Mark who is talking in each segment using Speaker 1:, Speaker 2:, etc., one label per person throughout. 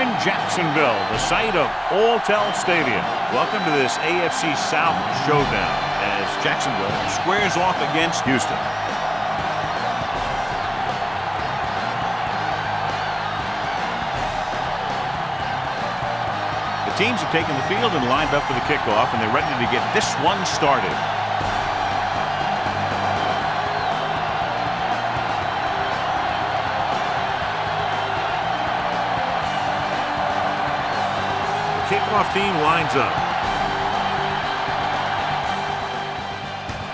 Speaker 1: in Jacksonville, the site of Alltel Stadium. Welcome to this AFC South showdown as Jacksonville squares off against Houston. The teams have taken the field and lined up for the kickoff, and they're ready to get this one started. Kickoff team lines up.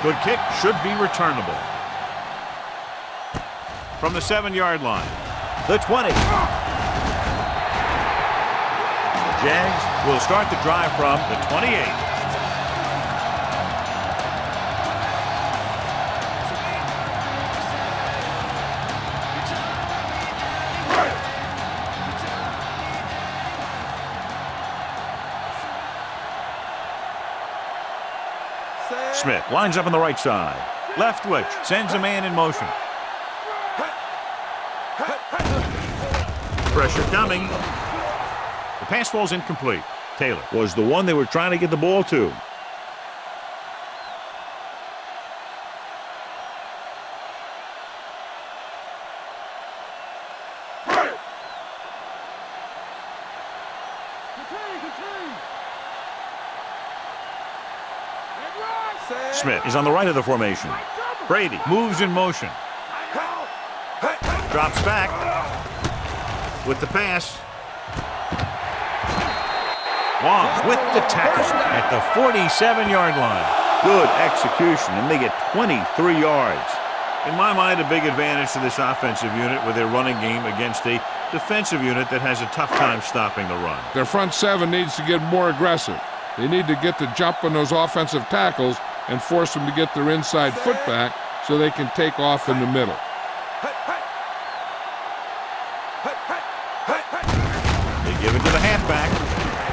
Speaker 1: Good kick, should be returnable. From the 7-yard line. The 20. The Jags will start the drive from the 28. Smith lines up on the right side. Left witch sends a man in motion. Pressure coming. The pass falls incomplete. Taylor was the one they were trying to get the ball to. Smith is on the right of the formation. Brady moves in motion. Drops back with the pass. Long with the tackle at the 47-yard line. Good execution, and they get 23 yards. In my mind, a big advantage to this offensive unit with their running game against a defensive unit that has a tough time stopping the run.
Speaker 2: Their front seven needs to get more aggressive. They need to get the jump on those offensive tackles and force them to get their inside foot back so they can take off in the middle.
Speaker 1: They give it to the halfback.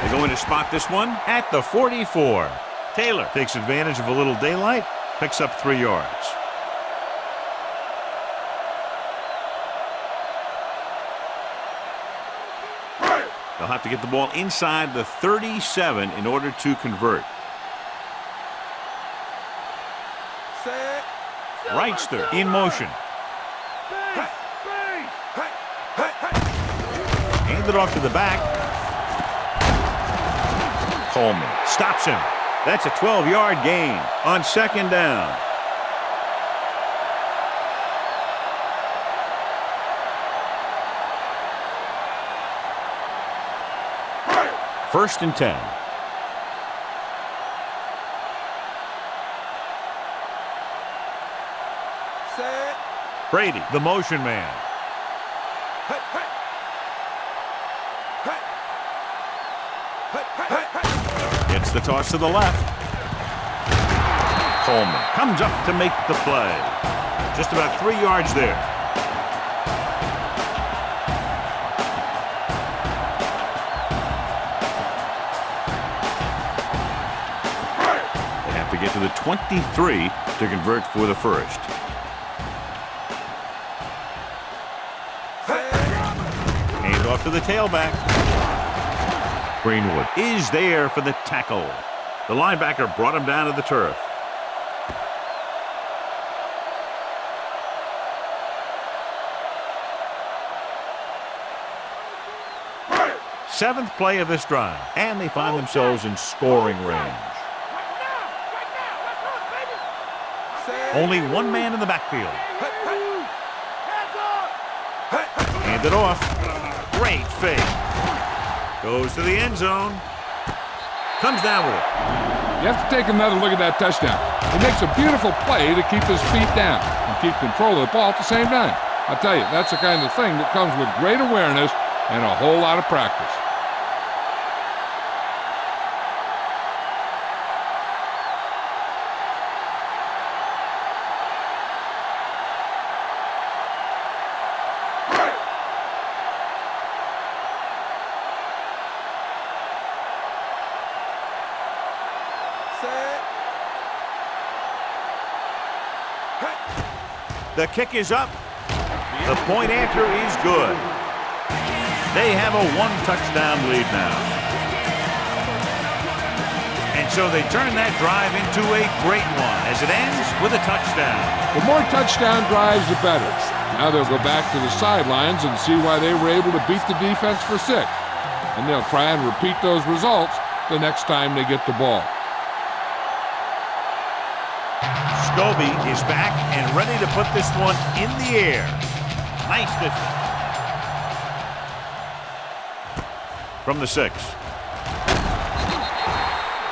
Speaker 1: They're going to spot this one at the 44. Taylor takes advantage of a little daylight, picks up 3 yards. They'll have to get the ball inside the 37 in order to convert. Wrightster in motion. Handed off to the back. Coleman stops him. That's a 12-yard gain on 2nd down. First and 10. Brady, the motion man. Gets the toss to the left. Coleman comes up to make the play. Just about 3 yards there. They have to get to the 23 to convert for the first. Off to the tailback. Greenwood is there for the tackle. The linebacker brought him down to the turf. Seventh play of this drive, and they find themselves in scoring range. Only one man in the backfield. Handed off. Great fake. Goes to the end zone. Comes down with it.
Speaker 2: You have to take another look at that touchdown. He makes a beautiful play to keep his feet down and keep control of the ball at the same time. I'll tell you, that's the kind of thing that comes with great awareness and a whole lot of practice.
Speaker 1: The kick is up. The point after is good. They have a one-touchdown lead now. And so they turn that drive into a great one as it ends with a touchdown.
Speaker 2: The more touchdown drives, the better. Now they'll go back to the sidelines and see why they were able to beat the defense for 6. And they'll try and repeat those results the next time they get the ball.
Speaker 1: Scobie is back and ready to put this one in the air. Nice distance. From the 6.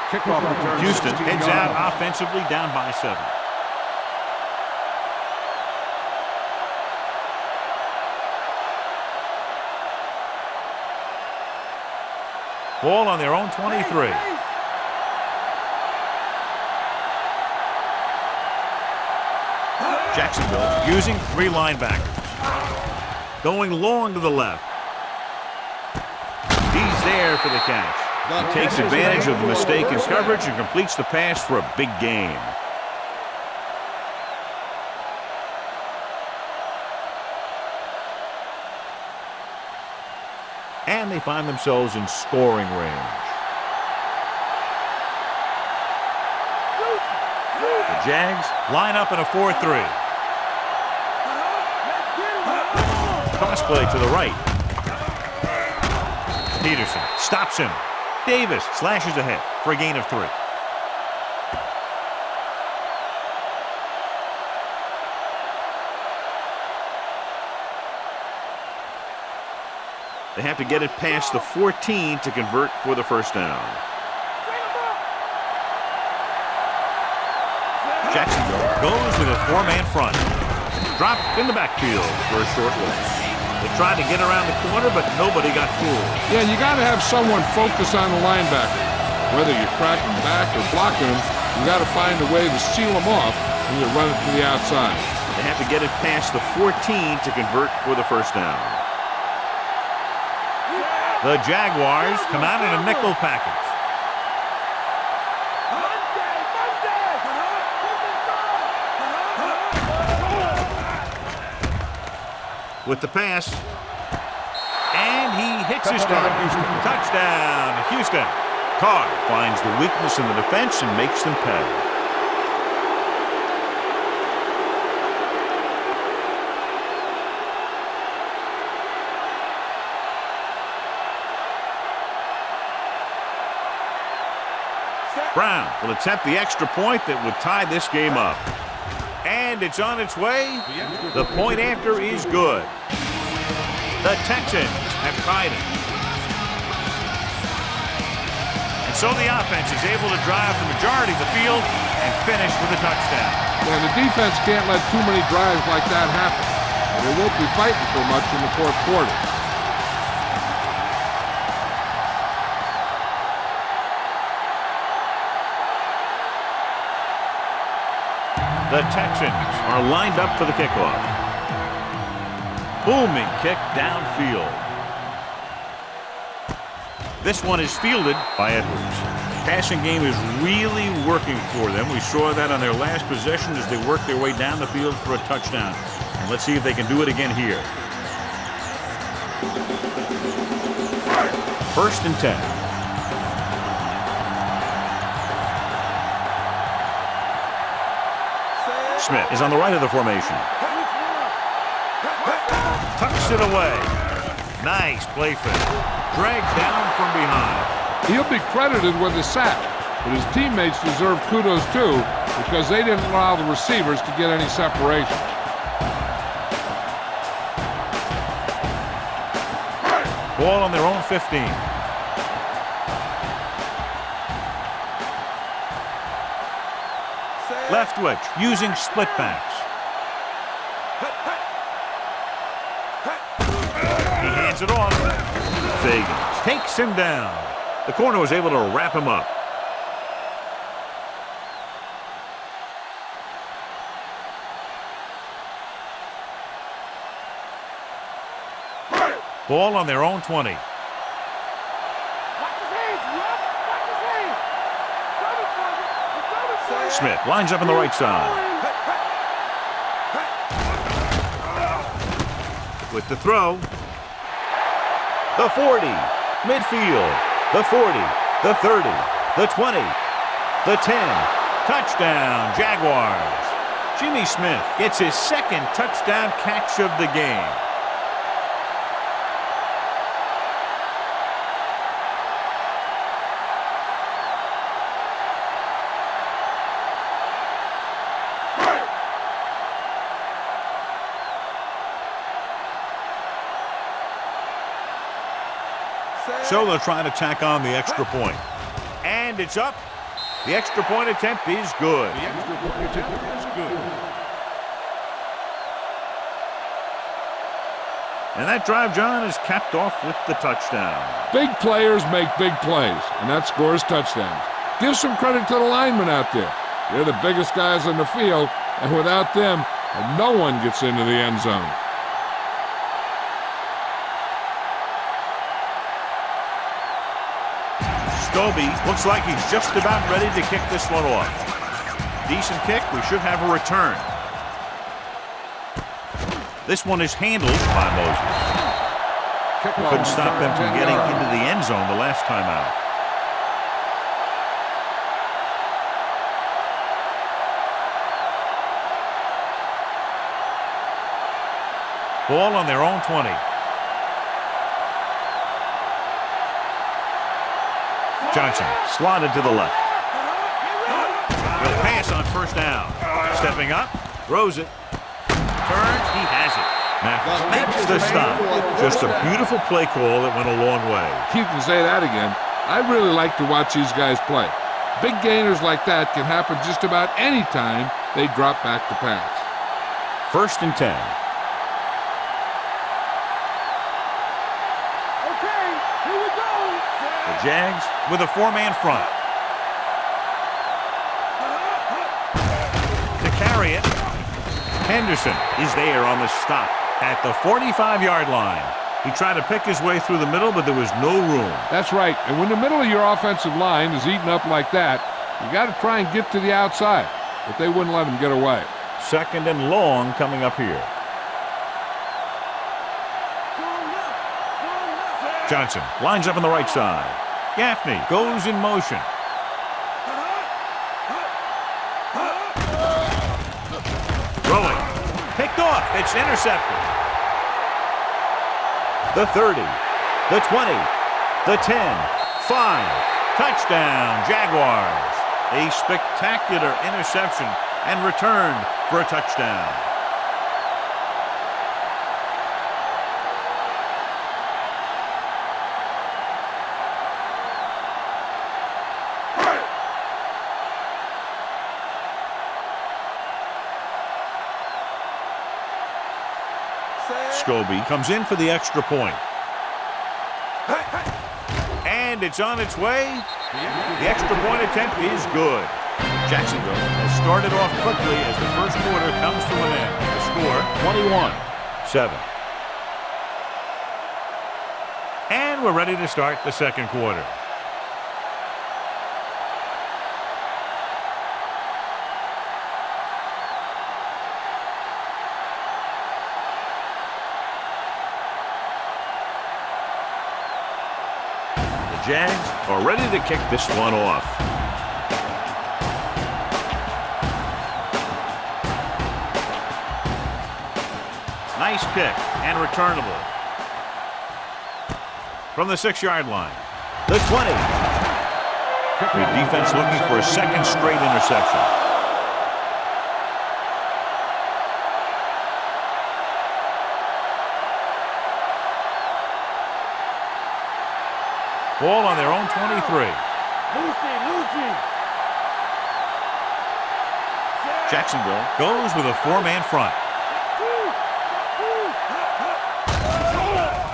Speaker 3: Kickoff return.
Speaker 1: Houston heads out offensively, down by 7. Ball on their own 23. Jacksonville using 3 linebackers. Going long to the left. He's there for the catch. He takes advantage of the mistake in coverage and completes the pass for a big gain. And they find themselves in scoring range. The Jags line up in a 4-3. Cross play to the right. Peterson stops him. Davis slashes ahead for a gain of 3. They have to get it past the 14 to convert for the first down. Jacksonville goes with a 4-man front. Dropped in the backfield for a short loss. They tried to get around the corner, but nobody got fooled.
Speaker 2: Yeah, you got to have someone focus on the linebacker. Whether you're cracking back or blocking them, you got to find a way to seal them off when you run it to the outside.
Speaker 1: They have to get it past the 14 to convert for the first down. The Jaguars come out in a nickel package. With the pass, and he hits his target. Touchdown, Houston. Carr finds the weakness in the defense and makes them pay. Brown will attempt the extra point that would tie this game up. And it's on its way. The point after is good. The Texans have tied it. And so the offense is able to drive the majority of the field and finish with a touchdown.
Speaker 2: Yeah, the defense can't let too many drives like that happen. They won't be fighting for much in the 4th quarter.
Speaker 1: The Texans are lined up for the kickoff. Booming kick downfield. This one is fielded by Edwards. Passing game is really working for them. We saw that on their last possession as they worked their way down the field for a touchdown. And let's see if they can do it again here. 1st and 10. Smith is on the right of the formation. Tucks it away. Nice play fake. Dragged down from behind.
Speaker 2: He'll be credited with a sack, but his teammates deserve kudos too because they didn't allow the receivers to get any separation.
Speaker 1: Ball on their own 15. Left wedge using split backs. He hands it off. Fagan takes him down. The corner was able to wrap him up. Ball on their own 20. Smith lines up on the right side. With the throw. the 40, midfield, the 40, the 30, the 20, the 10. Touchdown, Jaguars. Jimmy Smith gets his second touchdown catch of the game. So they'll try to tack on the extra point. And it's up. The extra point attempt is good. The extra point attempt is good. And that drive, John, is capped off with the touchdown.
Speaker 2: Big players make big plays, and that scores touchdowns. Give some credit to the linemen out there. They're the biggest guys on the field, and without them, no one gets into the end zone.
Speaker 1: Scobie looks like he's just about ready to kick this one off. Decent kick. We should have a return. This one is handled by Moses. Couldn't stop them from getting into the end zone the last time out. Ball on their own 20. Johnson slotted to the left. Will pass on first down. Stepping up, throws it. Turns, he has it. Mathis makes the stop. Just a beautiful play call that went a long way.
Speaker 2: You can say that again. I really like to watch these guys play. Big gainers like that can happen just about any time they drop back to pass.
Speaker 1: 1st and 10. Jags with a 4-man front. To carry it, Henderson is there on the stop at the 45-yard line. He tried to pick his way through the middle, but there was no room.
Speaker 2: That's right. And when the middle of your offensive line is eaten up like that, you got to try and get to the outside. But they wouldn't let him get away.
Speaker 1: 2nd and long coming up here. Johnson lines up on the right side. Gaffney goes in motion. Throwing. Picked off. It's intercepted. The 30. The 20. The 10. 5. Touchdown, Jaguars. A spectacular interception and returned for a touchdown. Scobie comes in for the extra point. And it's on its way. The extra point attempt is good. Jacksonville has started off quickly as the first quarter comes to an end. The score, 21-7. And we're ready to start the second quarter. Jags are ready to kick this one off. Nice kick and returnable. From the 6-yard line. The 20. The defense looking for a second straight interception. Ball on their own 23. Jacksonville goes with a 4-man front.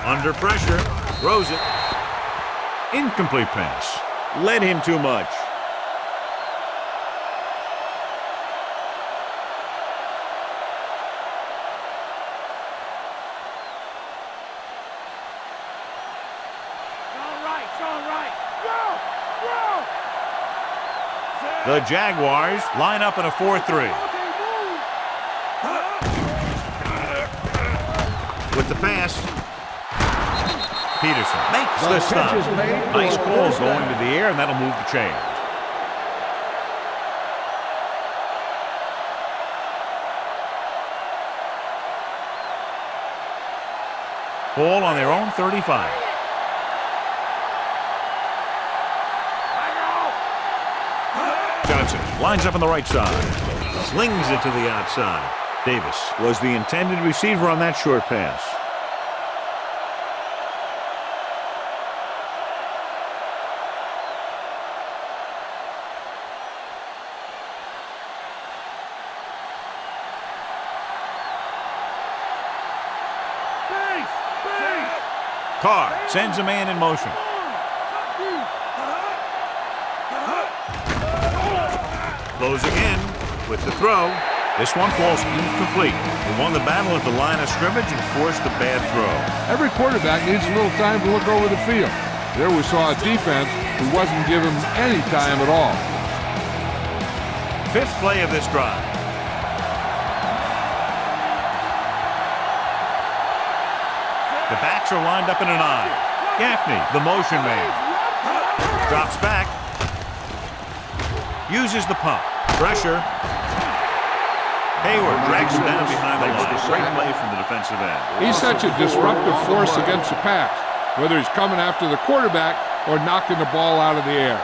Speaker 1: Under pressure, throws it. Incomplete pass. Led him too much. The Jaguars line up in a 4-3. With the pass, Peterson makes the stop. Nice ball going to the air, and that'll move the chains. Ball on their own 35. Johnson lines up on the right side. Slings it to the outside. Davis was the intended receiver on that short pass. Carr sends a man in motion. Goes again with the throw. This one falls incomplete. He won the battle at the line of scrimmage and forced a bad throw.
Speaker 2: Every quarterback needs a little time to look over the field. There we saw a defense who wasn't given any time at all.
Speaker 1: Fifth play of this drive. The backs are lined up in an eye. Gaffney, the motion man. Drops back. Uses the pump. Pressure. Hayward drags him down behind the line. Great play from the defensive end.
Speaker 2: He's such a disruptive force against the pass, whether he's coming after the quarterback or knocking the ball out of the air.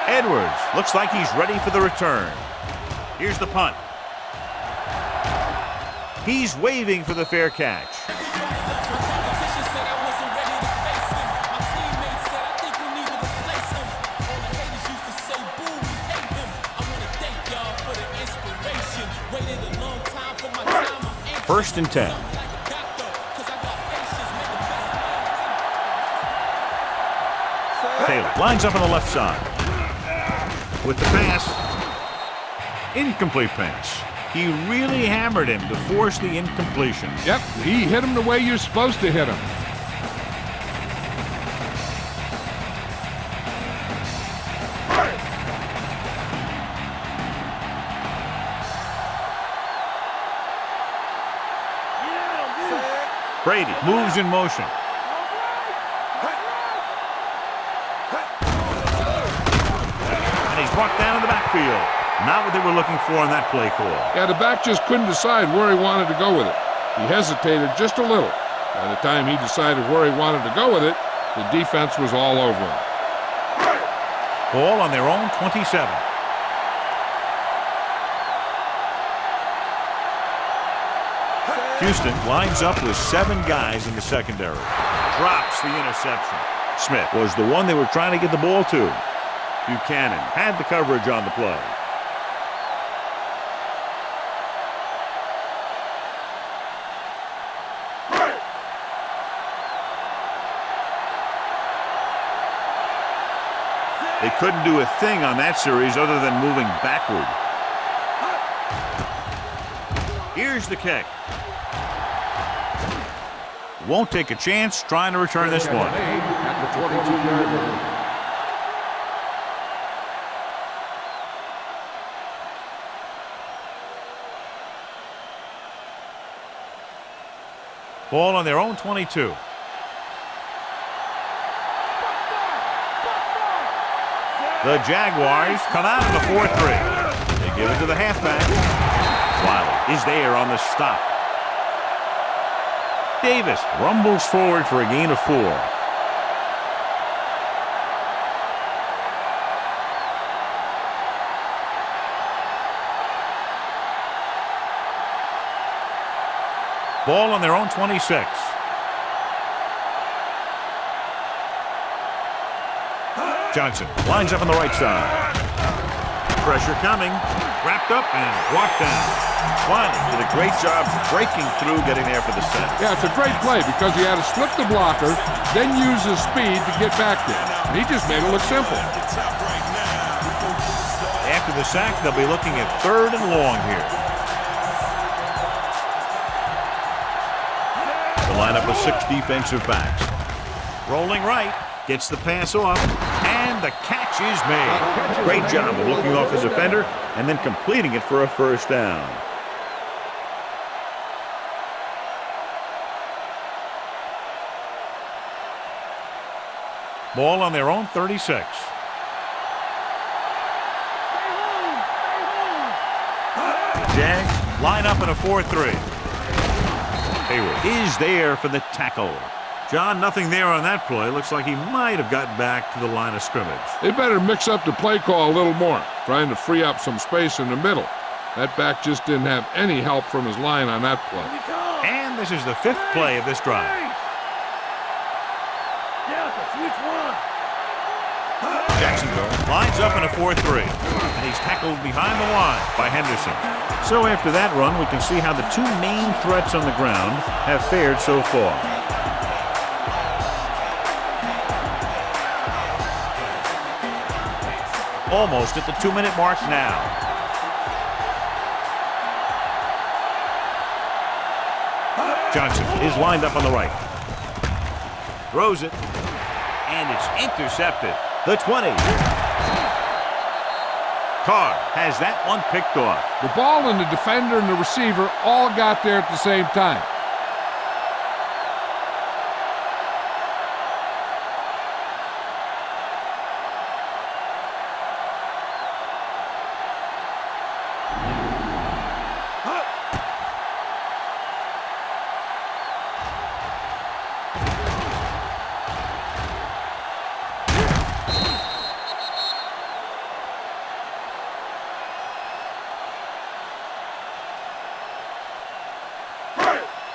Speaker 1: Edwards looks like he's ready for the return. Here's the punt. He's waving for the fair catch. First and 10. Taylor lines up on the left side. With the pass. Incomplete pass. He really hammered him to force the incompletion.
Speaker 2: Yep, he hit him the way you're supposed to hit him.
Speaker 1: Brady moves in motion. And he's brought down in the backfield. Not what they were looking for on that play call.
Speaker 2: Yeah, the back just couldn't decide where he wanted to go with it. He hesitated just a little. By the time he decided where he wanted to go with it, the defense was all over him.
Speaker 1: Ball on their own 27. Houston lines up with 7 guys in the secondary. Drops the interception. Smith was the one they were trying to get the ball to. Buchanan had the coverage on the play. They couldn't do a thing on that series other than moving backward. Here's the kick. Won't take a chance trying to return this one.
Speaker 3: At the 22-yard line.
Speaker 1: Ball on their own 22. The Jaguars come out in the 4-3. They give it to the halfback. Wiley is there on the stop. Davis rumbles forward for a gain of 4. Ball on their own 26. Johnson lines up on the right side. Pressure coming. Wrapped up and brought down. Wiley did a great job breaking through, getting there for the sack.
Speaker 2: Yeah, it's a great play because he had to slip the blocker, then use his speed to get back there. And he just made it look simple.
Speaker 1: After the sack, they'll be looking at 3rd and long here. The lineup of 6 defensive backs. Rolling right. Gets the pass off. And the catch is made. Great job of looking off the defender and then completing it for a first down. Ball on their own 36. Jags line up in a 4-3. Hayward is there for the tackle. John, nothing there on that play. Looks like he might have gotten back to the line of scrimmage.
Speaker 2: They better mix up the play call a little more, trying to free up some space in the middle. That back just didn't have any help from his line on that play.
Speaker 1: And this is the 5th play of this drive. Jacksonville lines up in a 4-3, and he's tackled behind the line by Henderson. So after that run, we can see how the two main threats on the ground have fared so far. Almost at the 2-minute mark now. Johnson is lined up on the right. Throws it, and it's intercepted. The 20. Carr has that one picked off.
Speaker 2: The ball and the defender and the receiver all got there at the same time.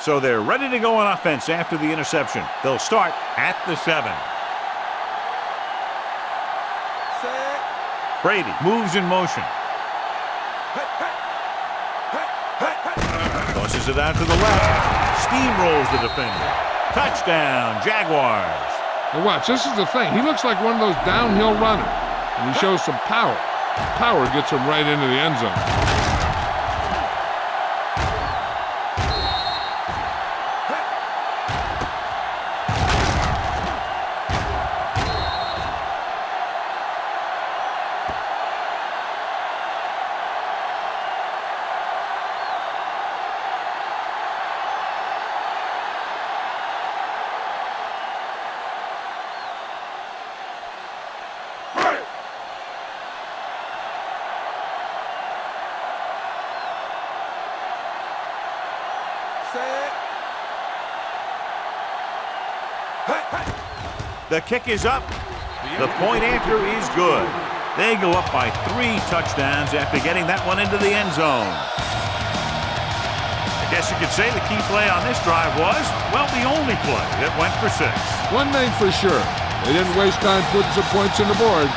Speaker 1: So they're ready to go on offense after the interception. They'll start at the 7. Brady moves in motion. Tosses it out to the left. Steamrolls the defender. Touchdown, Jaguars.
Speaker 2: And watch, this is the thing. He looks like one of those downhill runners, and he shows some power. Power gets him right into the end zone.
Speaker 1: The kick is up. The point after is good. They go up by 3 touchdowns after getting that one into the end zone. I guess you could say the key play on this drive was, well, the only play that went for 6.
Speaker 2: One thing for sure, they didn't waste time putting some points on the board.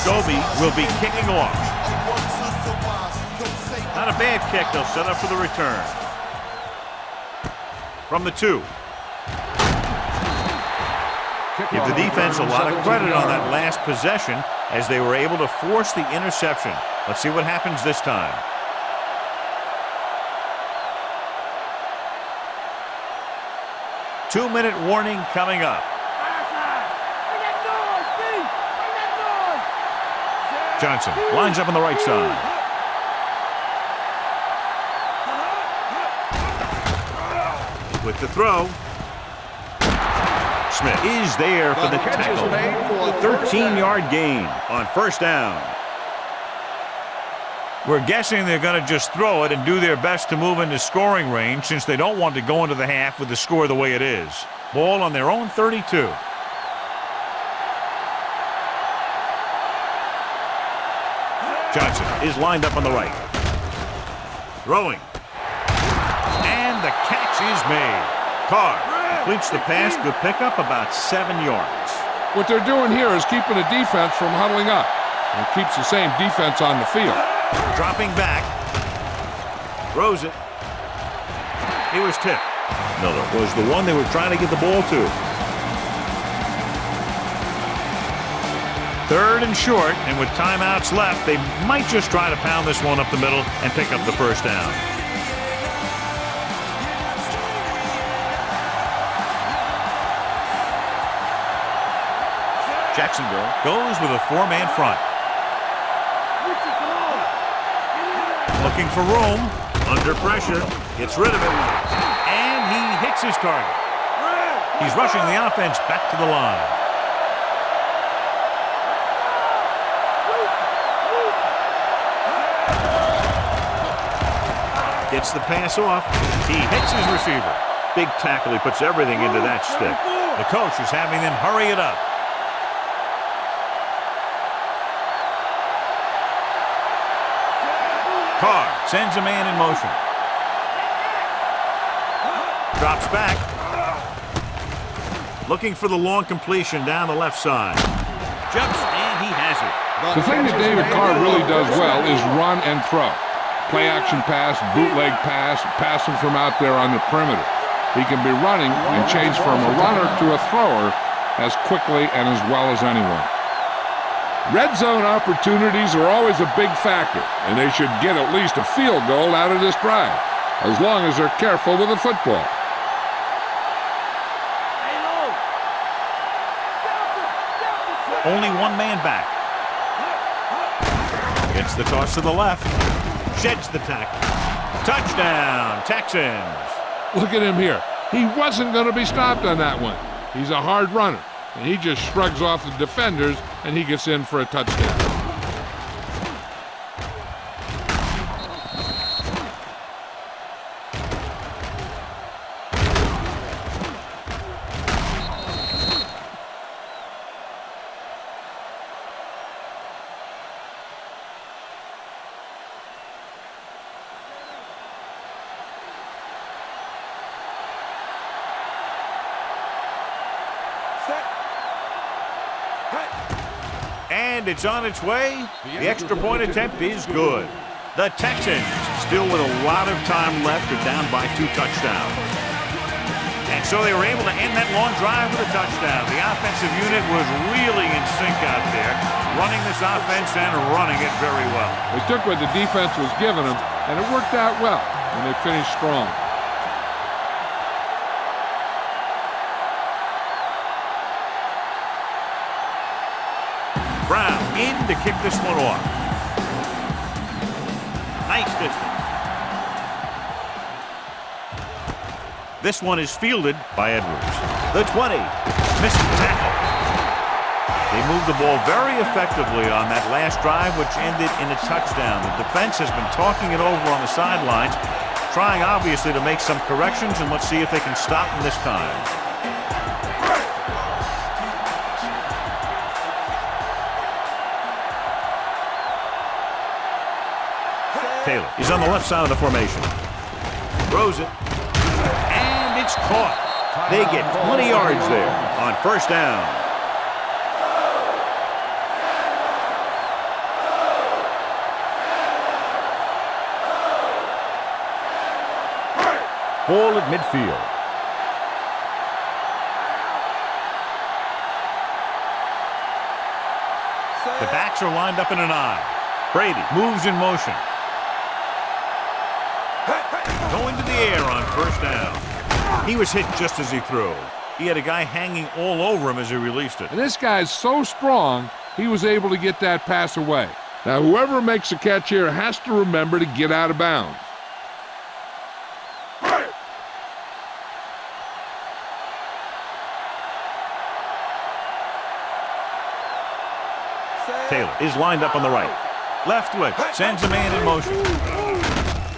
Speaker 1: Gobi will be kicking off. Not a bad kick. They'll set up for the return. From the 2. Give the defense a lot of credit on that last possession as they were able to force the interception. Let's see what happens this time. Two-minute warning coming up. Johnson lines up on the right side. With the throw. Smith is there for the tackle. 13-yard gain on first down. We're guessing they're going to just throw it and do their best to move into scoring range since they don't want to go into the half with the score the way it is. Ball on their own 32. Johnson is lined up on the right. Throwing. And the catch is made. Carr completes the pass. Good pickup, about 7 yards.
Speaker 2: What they're doing here is keeping the defense from huddling up. And keeps the same defense on the field.
Speaker 1: Dropping back. Throws it. He was tipped. Miller was the one they were trying to get the ball to. 3rd and short, and with timeouts left, they might just try to pound this one up the middle and pick up the first down. Jacksonville goes with a 4-man front. Looking for room, under pressure, gets rid of it, and he hits his target. He's rushing the offense back to the line. Gets the pass off. He hits his receiver. Big tackle. He puts everything into that stick. The coach is having them hurry it up. Carr sends a man in motion. Drops back. Looking for the long completion down the left side. Jumps, and he has it.
Speaker 2: The thing that David Carr really does well is run and throw. Play action pass, bootleg pass, passing from out there on the perimeter. He can be running and change from a runner to a thrower as quickly and as well as anyone. Red zone opportunities are always a big factor, and they should get at least a field goal out of this drive, as long as they're careful with the football.
Speaker 1: Only one man back. Gets the toss to the left. Sheds the tackle. Touchdown, Texans.
Speaker 2: Look at him here. He wasn't going to be stopped on that one. He's a hard runner, and he just shrugs off the defenders, and he gets in for a touchdown.
Speaker 1: And it's on its way. The extra point attempt is good. The Texans, still with a lot of time left, are down by 2 touchdowns. And so they were able to end that long drive with a touchdown. The offensive unit was really in sync out there, running this offense and running it very well.
Speaker 2: They took what the defense was giving them, and it worked out well, and they finished strong.
Speaker 1: Brown in to kick this one off. Nice distance. This one is fielded by Edwards. The 20. Missed tackle. They moved the ball very effectively on that last drive, which ended in a touchdown. The defense has been talking it over on the sidelines, trying obviously to make some corrections, and let's see if they can stop them this time. Taylor is on the left side of the formation. Throws it. And it's caught. They get 20 yards there on first down. Ball at midfield. The backs are lined up in an I. Brady moves in motion. Going to the air on first down. He was hit just as he threw. He had a guy hanging all over him as he released it.
Speaker 2: And this guy's so strong, he was able to get that pass away. Now, whoever makes a catch here has to remember to get out of bounds.
Speaker 1: Taylor is lined up on the right. Left wing sends a man in motion.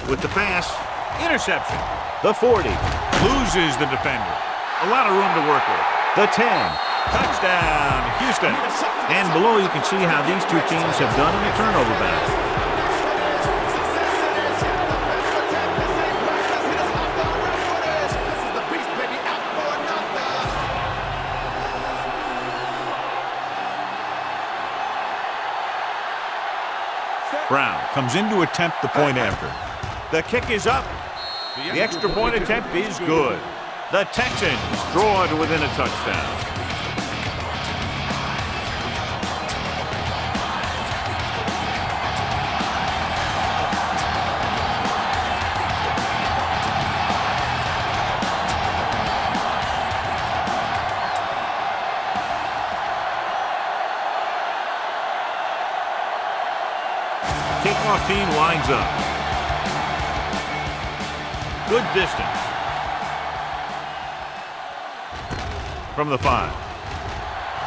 Speaker 1: With the pass, interception. The 40 loses the defender. A lot of room to work with. The 10, touchdown, Houston. And below you can see how these two teams have done in the turnover battle. Brown comes in to attempt the point after. The kick is up. The extra point attempt is good. The Texans draw to within a touchdown. kickoff team lines up. Good distance. From the 5.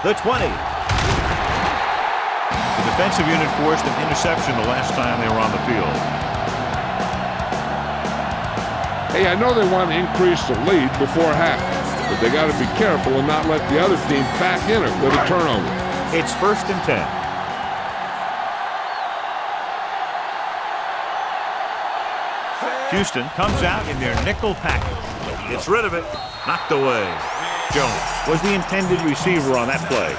Speaker 1: The 20. The defensive unit forced an interception the last time they were on the field.
Speaker 2: Hey, I know they want to increase the lead before half, but they got to be careful and not let the other team back in it with a turnover.
Speaker 1: It's 1st and 10. Houston comes out in their nickel package. Gets rid of it. Knocked away. Jones was the intended receiver on that play.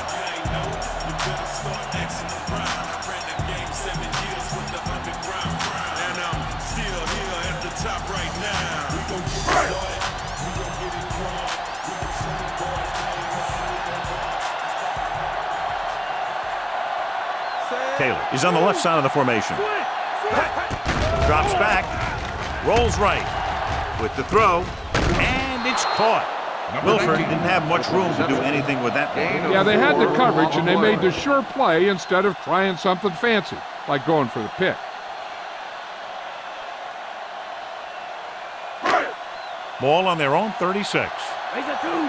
Speaker 1: Taylor is on the left side of the formation. Drops back. Rolls right. With the throw. And it's caught. Wilford didn't have much room to do anything with that one.
Speaker 2: Yeah, they had the coverage, and they made the sure play instead of trying something fancy, like going for the pick.
Speaker 1: Ball on their own 36.
Speaker 3: Raise a two.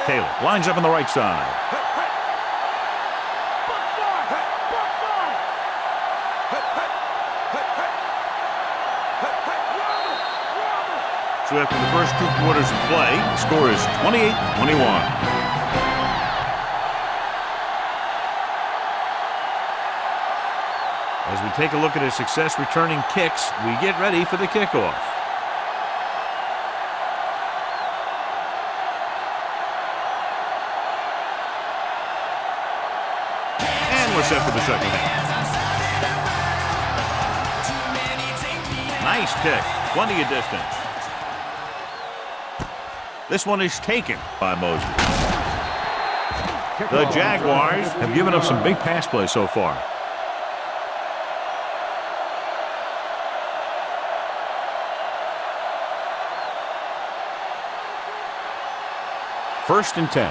Speaker 1: Taylor lines up on the right side. So after the first 2 quarters of play, the score is 28-21. As we take a look at his success returning kicks, we get ready for the kickoff. And we're set for the second half. Nice kick, plenty of distance. This one is taken by Moses. The Jaguars have given up some big pass plays so far. First and 10.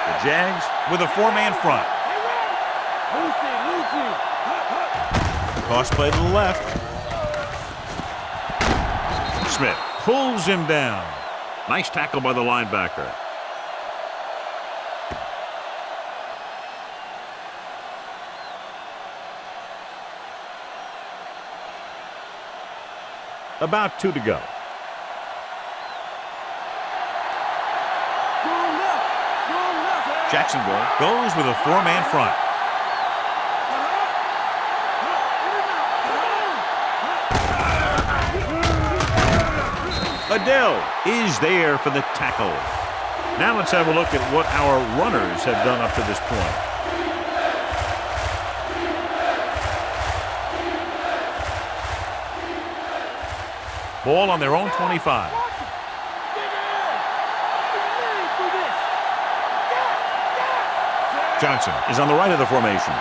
Speaker 1: The Jags with a 4-man front. Toss play to the left. Smith pulls him down. Nice tackle by the linebacker. About 2 to go. Jacksonville goes with a 4-man front. Adele is there for the tackle. Now let's have a look at what our runners have done up to this point. Ball on their own 25. Johnson is on the right of the formation.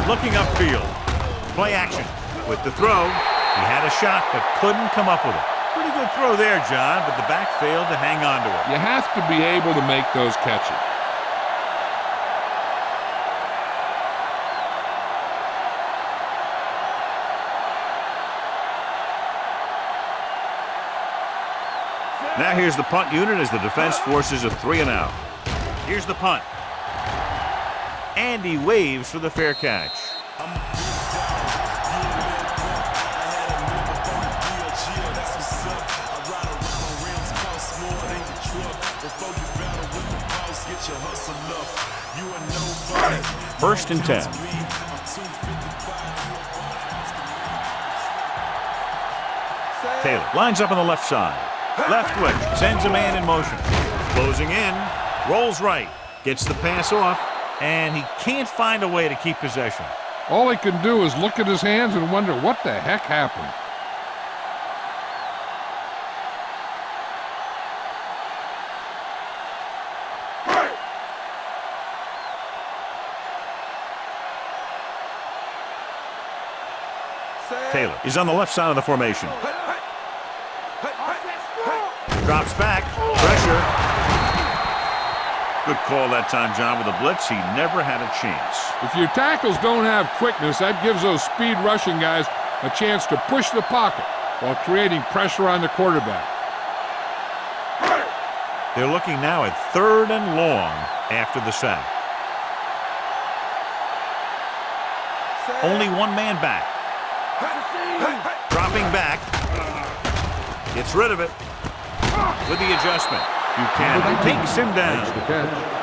Speaker 1: Looking upfield. Play action. With the throw, he had a shot but couldn't come up with it. Pretty good throw there, John, but the back failed to hang on to it.
Speaker 2: You have to be able to make those catches.
Speaker 1: Now here's the punt unit as the defense forces a 3-and-out. Here's the punt. And he waves for the fair catch. First and 10. Taylor lines up on the left side. Left wedge, sends a man in motion. Closing in, rolls right, gets the pass off, and he can't find a way to keep possession.
Speaker 2: All he can do is look at his hands and wonder what the heck happened.
Speaker 1: Taylor is on the left side of the formation. Drops back. Pressure. Good call that time, John, with a blitz. He never had a chance.
Speaker 2: If your tackles don't have quickness, that gives those speed rushing guys a chance to push the pocket while creating pressure on the quarterback.
Speaker 1: They're looking now at 3rd and long after the sack. Only one man back. Dropping back. Gets rid of it with the adjustment. Buchanan takes him down.
Speaker 3: Makes the catch.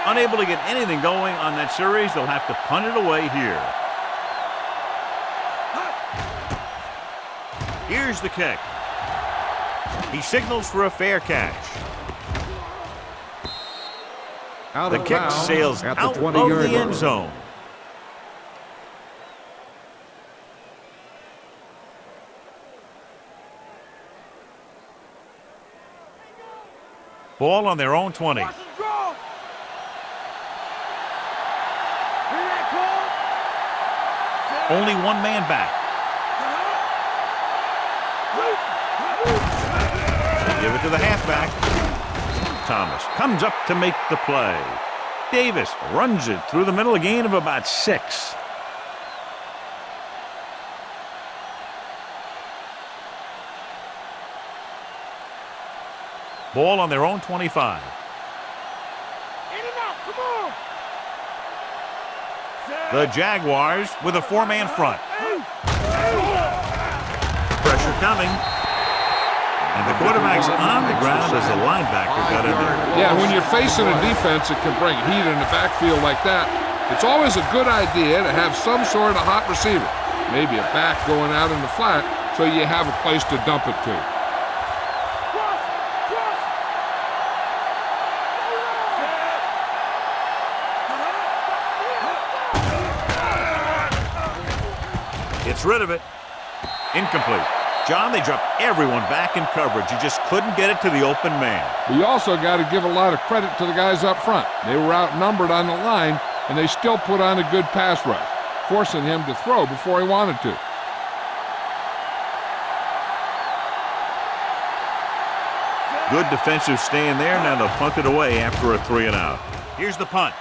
Speaker 1: Unable to get anything going on that series, they'll have to punt it away here. Here's the kick. He signals for a fair catch. The kick sails out of the end zone. Ball on their own 20. Only one man back. They give it to the halfback. Thomas comes up to make the play. Davis runs it through the middle, a gain of about 6. Ball on their own 25. The Jaguars with a 4-man front. Pressure coming. And the quarterback's on the ground as the linebacker got in there.
Speaker 2: Yeah, when you're facing a defense that can bring heat in the backfield like that, it's always a good idea to have some sort of hot receiver. Maybe a back going out in the flat so you have a place to dump it to.
Speaker 1: Gets rid of it. Incomplete. John, they dropped everyone back in coverage. You just couldn't get it to the open man.
Speaker 2: We also got to give a lot of credit to the guys up front. They were outnumbered on the line, and they still put on a good pass rush, forcing him to throw before he wanted to.
Speaker 1: Good defensive stand there. Now they'll punt it away after a 3-and-out. Here's the punt.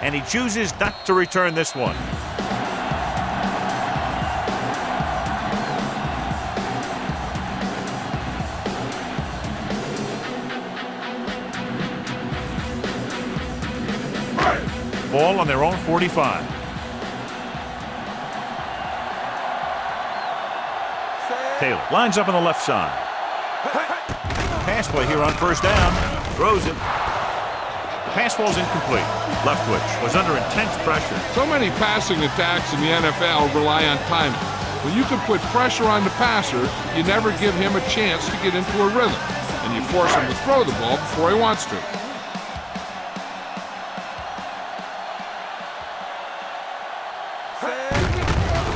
Speaker 1: And he chooses not to return this one. Ball on their own 45. Taylor lines up on the left side. Pass play here on 1st down. Throws it. Pass ball's incomplete. Leftwich was under intense pressure.
Speaker 2: So many passing attacks in the NFL rely on timing. When you can put pressure on the passer, you never give him a chance to get into a rhythm, and you force him to throw the ball before he wants to.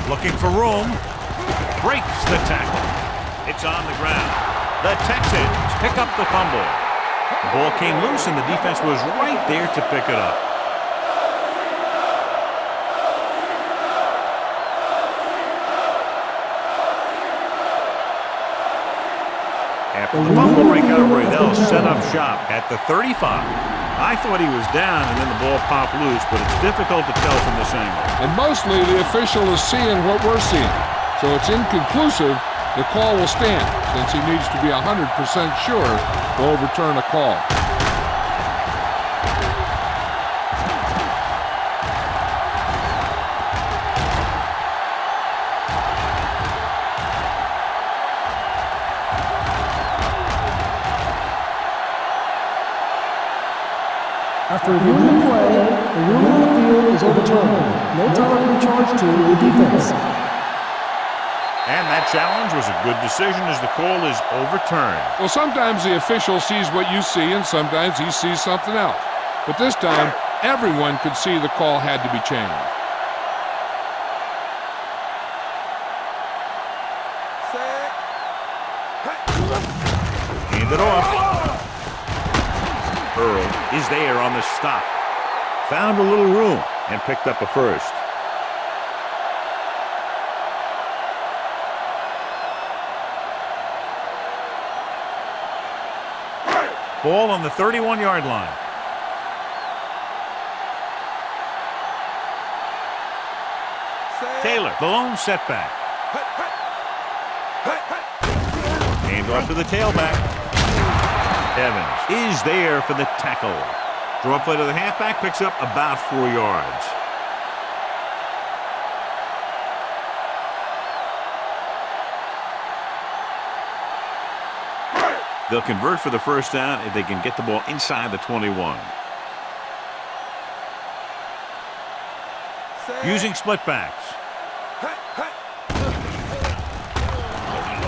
Speaker 1: Looking for room. Breaks the tackle. It's on the ground. The Texans pick up the fumble. The ball came loose and the defense was right there to pick it up. After the fumble recovery, they'll set up shop at the 35. I thought he was down and then the ball popped loose, but it's difficult to tell from this angle.
Speaker 2: And mostly the official is seeing what we're seeing. So it's inconclusive. The call will stand since he needs to be 100% sure to overturn a call.
Speaker 4: After reviewing the play, the ruling on the field is overturned. No time charged to the defense.
Speaker 1: And that challenge was a good decision as the call is overturned.
Speaker 2: Well, sometimes the official sees what you see and sometimes he sees something else. But this time, everyone could see the call had to be changed.
Speaker 1: Hand it off. Earl is there on the stop. Found a little room and picked up a first. Ball on the 31-yard line. Taylor, the lone setback. Hand off to the tailback. Evans is there for the tackle. Draw play to the halfback, picks up about 4 yards. They'll convert for the first down if they can get the ball inside the 21. Using split backs.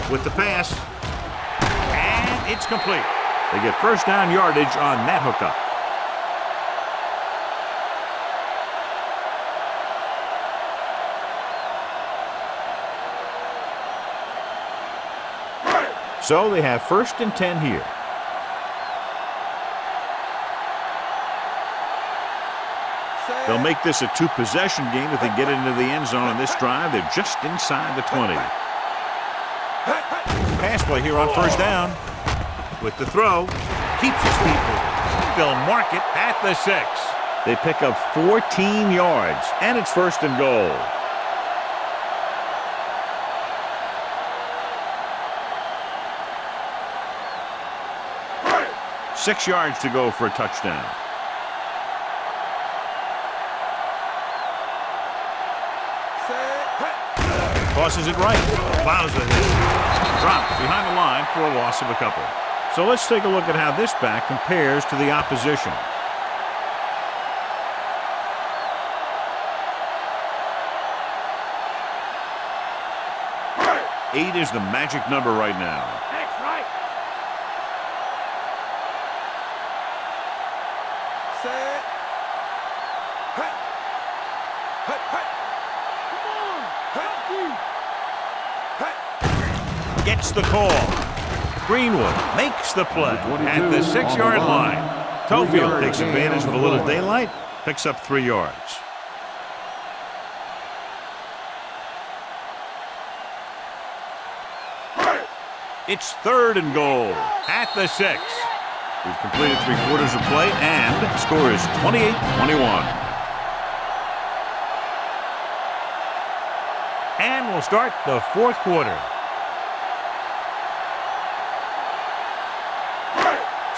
Speaker 1: With the pass. And it's complete. They get first down yardage on that hookup. So they have first and 10 here. They'll make this a two-possession game if they get into the end zone on this drive. They're just inside the 20. Pass play here on first down. With the throw, keeps his feet moving. They'll mark it at the 6. They pick up 14 yards, and it's first and goal. Six yards to go for a touchdown. Tosses it right. Plows it in. Dropped behind the line for a loss of a couple. So let's take a look at how this back compares to the opposition. Eight is the magic number right now. Gets the call. Greenwood makes the play at the 6-yard line. Tofield takes advantage of a little daylight, picks up 3 yards. It's third and goal at the 6. We've completed 3 quarters of play, and the score is 28-21. And we'll start the fourth quarter.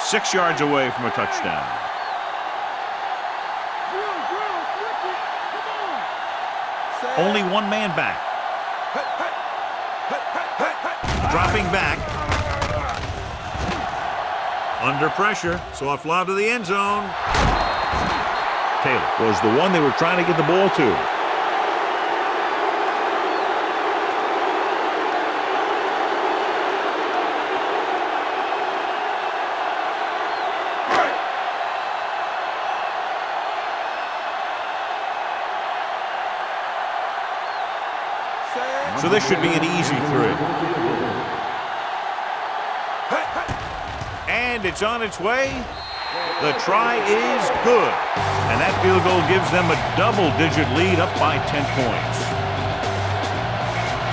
Speaker 1: 6 yards away from a touchdown. Only one man back. Dropping back. Under pressure. Soft lob to the end zone. Taylor was the one they were trying to get the ball to. So this should be an easy 3. And it's on its way. The try is good. And that field goal gives them a double-digit lead, up by 10 points.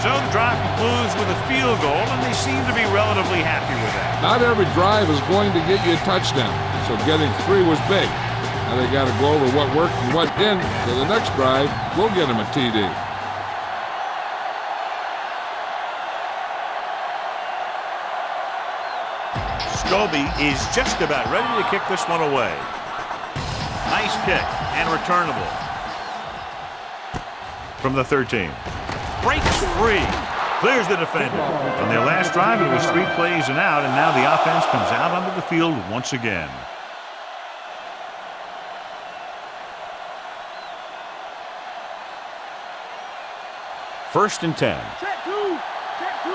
Speaker 1: So the drive concludes with a field goal, and they seem to be relatively happy with that.
Speaker 2: Not every drive is going to get you a touchdown, so getting 3 was big. Now they got to go over what worked and what didn't, so the next drive will get them a TD.
Speaker 1: Scobie is just about ready to kick this one away. Nice kick and returnable. From the 13. Breaks free. Clears the defender. On their last drive, it was 3 plays and out, and now the offense comes out onto the field once again. First and 10.
Speaker 3: Check 2. Check 2.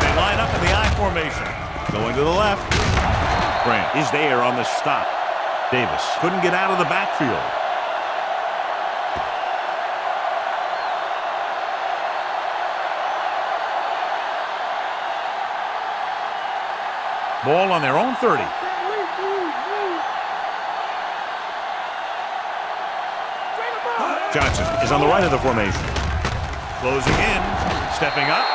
Speaker 1: They line up in the I formation. Going to the left. Grant is there on the stop. Davis couldn't get out of the backfield. Ball on their own 30. Johnson is on the right of the formation. Closing in, stepping up.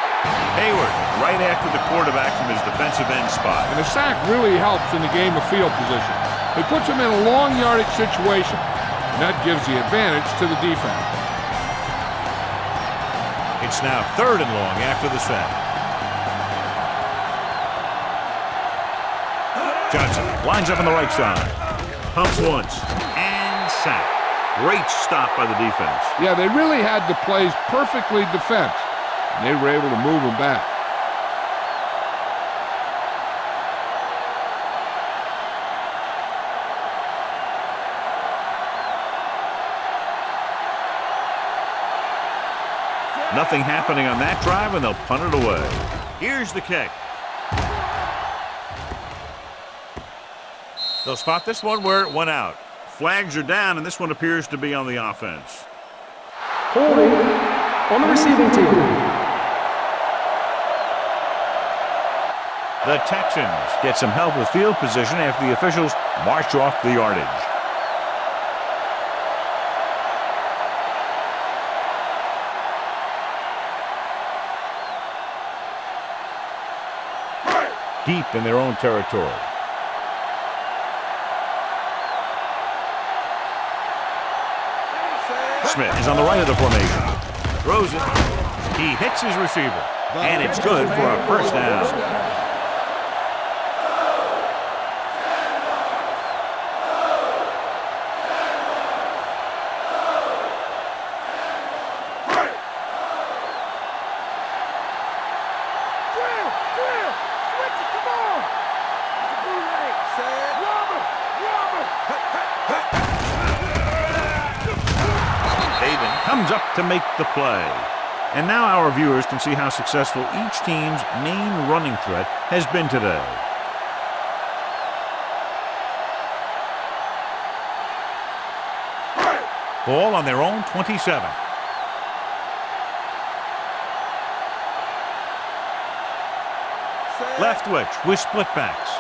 Speaker 1: Hayward right after the quarterback from his defensive end spot.
Speaker 2: And a sack really helps in the game of field position. It puts him in a long yardage situation, and that gives the advantage to the defense.
Speaker 1: It's now 3rd and long after the sack. Johnson lines up on the right side. Pumps once and sack. Great stop by the defense.
Speaker 2: Yeah, they really had the plays perfectly defensed, and they were able to move him back.
Speaker 1: Nothing happening on that drive, and they'll punt it away. Here's the kick. They'll spot this one where it went out. Flags are down, and this one appears to be on the offense.
Speaker 4: Holding on the receiving team.
Speaker 1: The Texans get some help with field position after the officials march off the yardage. Deep in their own territory. Smith is on the right of the formation. Throws it. He hits his receiver. And it's good for a first down. Comes up to make the play. And now our viewers can see how successful each team's main running threat has been today. Ball on their own 27. Left wedge with split backs.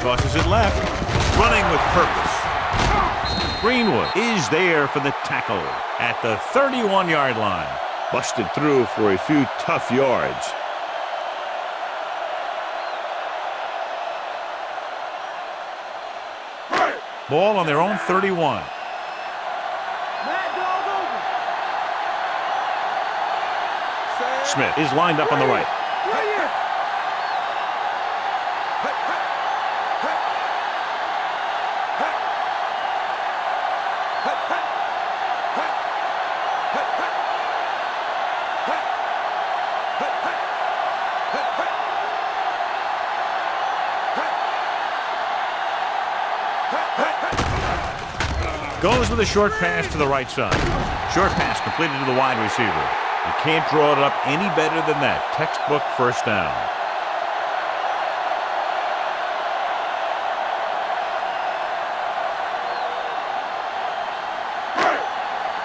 Speaker 1: Tosses it left. Running with purpose. Greenwood is there for the tackle at the 31-yard line. Busted through for a few tough yards. Ball on their own 31. Smith is lined up on the right. Goes with a short pass to the right side. Short pass completed to the wide receiver. You can't draw it up any better than that. Textbook first down.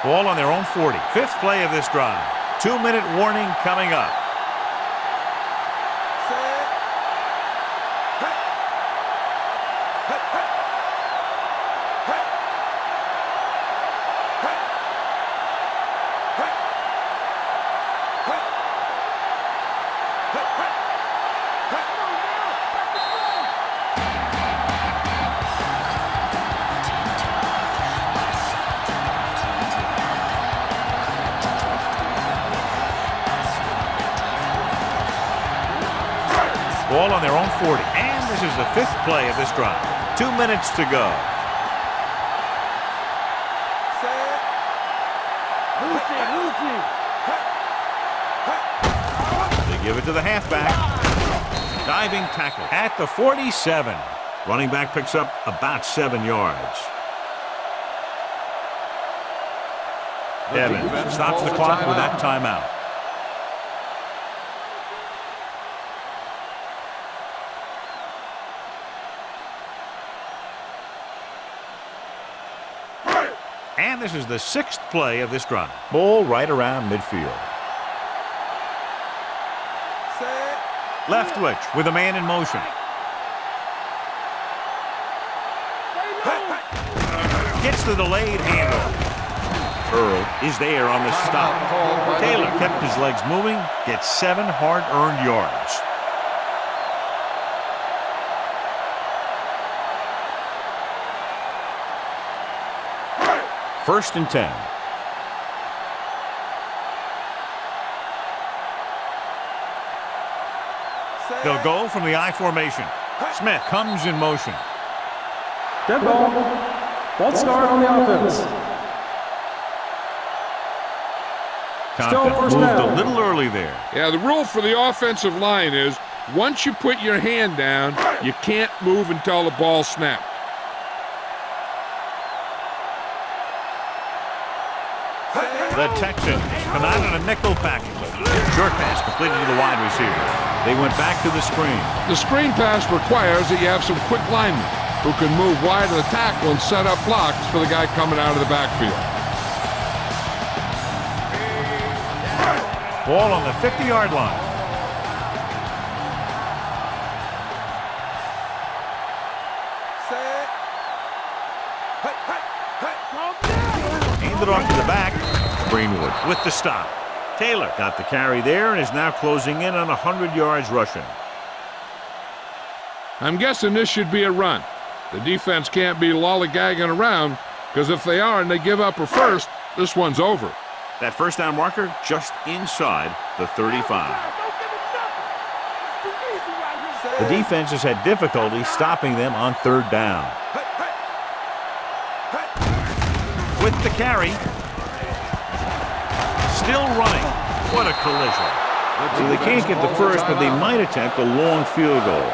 Speaker 1: Ball on their own 40. 5th play of this drive. 2-minute warning coming up. Ball on their own 40. And this is the 5th play of this drive. 2 minutes to go. They give it to the halfback. Diving tackle at the 47. Running back picks up about 7 yards. Evans stops the clock with that timeout. And this is the 6th play of this drive. Ball right around midfield. Leftwich with a man in motion. Gets the delayed handoff. Earl is there on the stop. Taylor kept his legs moving, gets 7 hard-earned yards. First and 10. They'll go from the I formation. Smith comes in motion.
Speaker 4: Dead ball. False start on the offense.
Speaker 1: Compton
Speaker 4: first
Speaker 1: moved
Speaker 4: down.
Speaker 1: a little early there.
Speaker 2: Yeah, the rule for the offensive line is once you put your hand down, you can't move until the ball snapped.
Speaker 1: The Texans come out in a nickel package. Short pass completed to the wide receiver. They went back to the screen.
Speaker 2: The screen pass requires that you have some quick linemen who can move wide of the tackle and set up blocks for the guy coming out of the backfield.
Speaker 1: Ball on the 50-yard line. Handed off to the back. Greenwood with the stop. Taylor got the carry there and is now closing in on 100 yards rushing.
Speaker 2: I'm guessing this should be a run. The defense can't be lollygagging around, because if they are and they give up a first, this one's over.
Speaker 1: That first down marker just inside the 35. The defense has had difficulty stopping them on third down. With the carry. Still running. What a collision. So they can't get the first, but they might attempt a long field goal.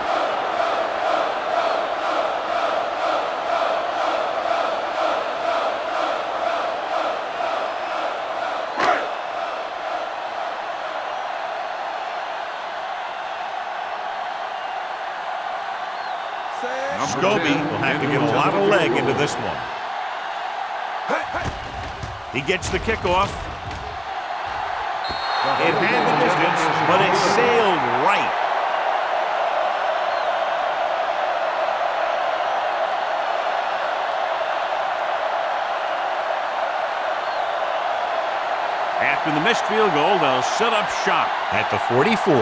Speaker 1: Scobie will have to get a lot of leg into this one. He gets the kickoff. It had the distance, but it sailed right. After the missed field goal, they'll set up shop at the 44.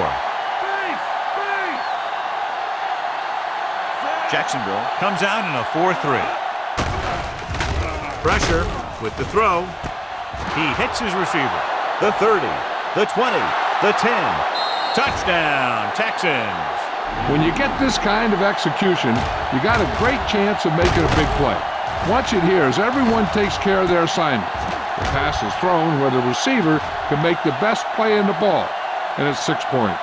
Speaker 1: Jacksonville comes out in a 4-3. Pressure with the throw. He hits his receiver. The 30, the 20, the 10. Touchdown, Texans.
Speaker 2: When you get this kind of execution, you got a great chance of making a big play. Watch it here as everyone takes care of their assignment. The pass is thrown where the receiver can make the best play in the ball, and it's 6 points.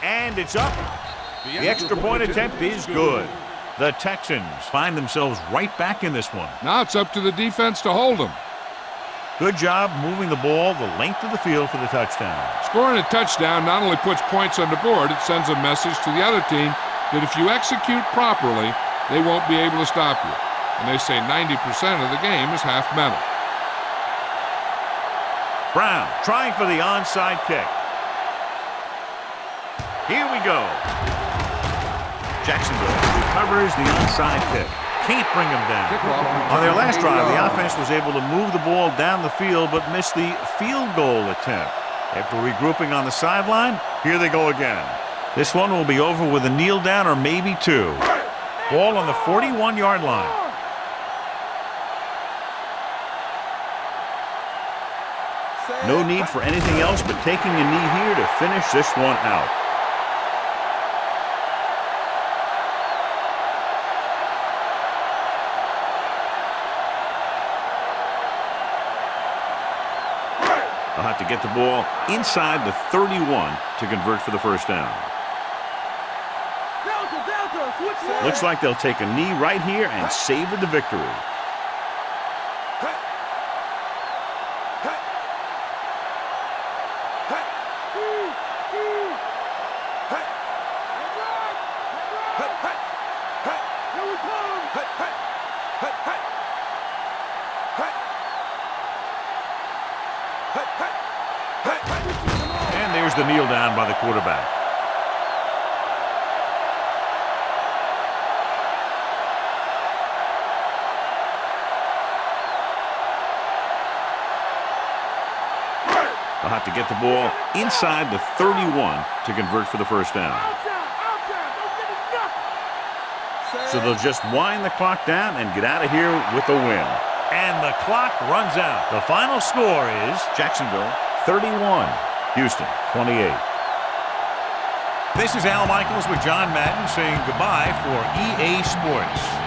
Speaker 1: And it's up. The extra point attempt is good. The Texans find themselves right back in this one.
Speaker 2: Now it's up to the defense to hold them.
Speaker 1: Good job moving the ball the length of the field for the touchdown.
Speaker 2: Scoring a touchdown not only puts points on the board, it sends a message to the other team that if you execute properly, they won't be able to stop you. And they say 90% of the game is half mental.
Speaker 1: Brown trying for the onside kick. Here we go. Jacksonville recovers the onside kick. Can't bring him down. On their last drive, the offense was able to move the ball down the field but missed the field goal attempt. After regrouping on the sideline, here they go again. This one will be over with a kneel down or maybe two. Ball on the 41-yard line. No need for anything else but taking a knee here to finish this one out. They'll have to get the ball inside the 31 to convert for the first down. Looks like they'll take a knee right here and savor the victory. And there's the kneel down by the quarterback. They'll have to get the ball inside the 31 to convert for the first down. So they'll just wind the clock down and get out of here with a win. And the clock runs out. The final score is Jacksonville 31, Houston 28. This is Al Michaels with John Madden saying goodbye for EA Sports.